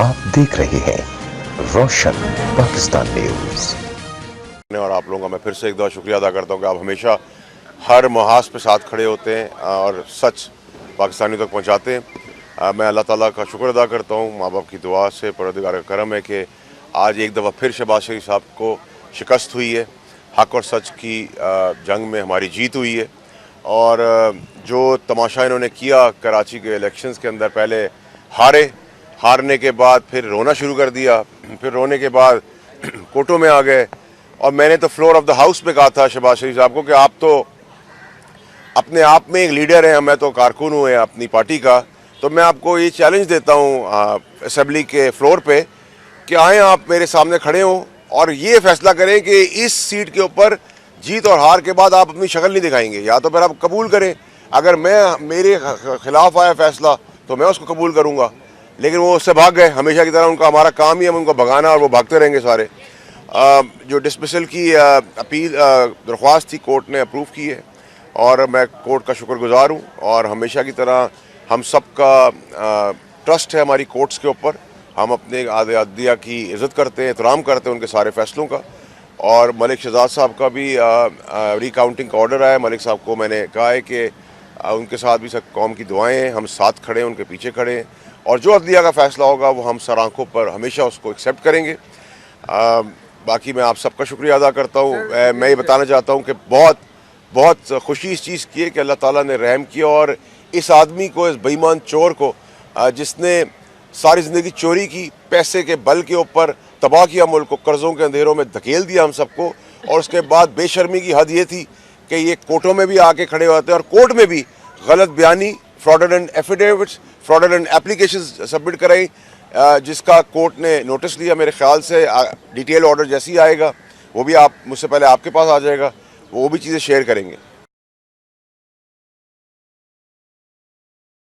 आप देख रहे हैं रोशन पाकिस्तान न्यूज। और आप लोगों का मैं फिर से एक दफ़ा शुक्रिया अदा करता हूँ कि आप हमेशा हर महाज पे साथ खड़े होते हैं और सच पाकिस्तानियों तक पहुँचाते हैं। मैं अल्लाह ताला का शुक्र अदा करता हूँ, माँ बाप की दुआ से, परवरदिगार का करम है कि आज एक दफ़ा फिर शहबाज शरीफ साहब को शिकस्त हुई है। हक़ और सच की जंग में हमारी जीत हुई है। और जो तमाशा इन्होंने किया कराची के इलेक्शंस के अंदर, पहले हारने के बाद फिर रोना शुरू कर दिया, फिर रोने के बाद कोर्टों में आ गए। और मैंने तो फ्लोर ऑफ द हाउस पे कहा था शहबाज शरीफ साहब को कि आप तो अपने आप में एक लीडर हैं, मैं तो कारकुन हूँ अपनी पार्टी का, तो मैं आपको ये चैलेंज देता हूँ असेंबली के फ्लोर पे कि आएँ आप मेरे सामने खड़े हों और ये फैसला करें कि इस सीट के ऊपर जीत और हार के बाद आप अपनी शक्ल नहीं दिखाएंगे, या तो फिर आप कबूल करें। अगर मेरे खिलाफ आया फैसला तो मैं उसको कबूल करूँगा, लेकिन वो उससे भाग गए। हमेशा की तरह उनका हमारा काम ही है उनको भगाना, और वो भागते रहेंगे सारे। जो डिसमिसल की अपील दरख्वास्त थी, कोर्ट ने अप्रूव की है और मैं कोर्ट का शुक्रगुजार हूँ। और हमेशा की तरह हम सब का ट्रस्ट है हमारी कोर्ट्स के ऊपर। हम अपने आदे अदलिया की इज़्ज़त करते हैं, एहतराम करते हैं उनके सारे फैसलों का। और मलिक शहजाद साहब का भी रिकाउंटिंग का ऑर्डर आया। मलिक साहब को मैंने कहा है कि उनके साथ भी सब कौम की दुआएं हैं, हम साथ खड़े हैं, उनके पीछे खड़े हैं, और जो अदलिया का फ़ैसला होगा वो हम सर आँखों पर हमेशा उसको एक्सेप्ट करेंगे। बाकी मैं आप सबका शुक्रिया अदा करता हूँ। मैं ये बताना चाहता हूँ कि बहुत खुशी इस चीज़ की है कि अल्लाह ताला ने रहम किया और इस आदमी को, इस बेईमान चोर को, जिसने सारी ज़िंदगी चोरी की, पैसे के बल के ऊपर तबाह किया मुल्क को, कर्ज़ों के अंधेरों में धकेल दिया हम सबको। और उसके बाद बेशर्मी की हद ये थी कि ये कोर्टों में भी आके खड़े होते हैं और कोर्ट में भी गलत बयानी, fraudulent affidavits, fraudulent applications submit कराई, जिसका कोर्ट ने नोटिस लिया। मेरे ख्याल से डिटेल ऑर्डर जैसे ही आएगा वो भी आप मुझसे पहले आपके पास आ जाएगा, वो भी चीज़ें शेयर करेंगे।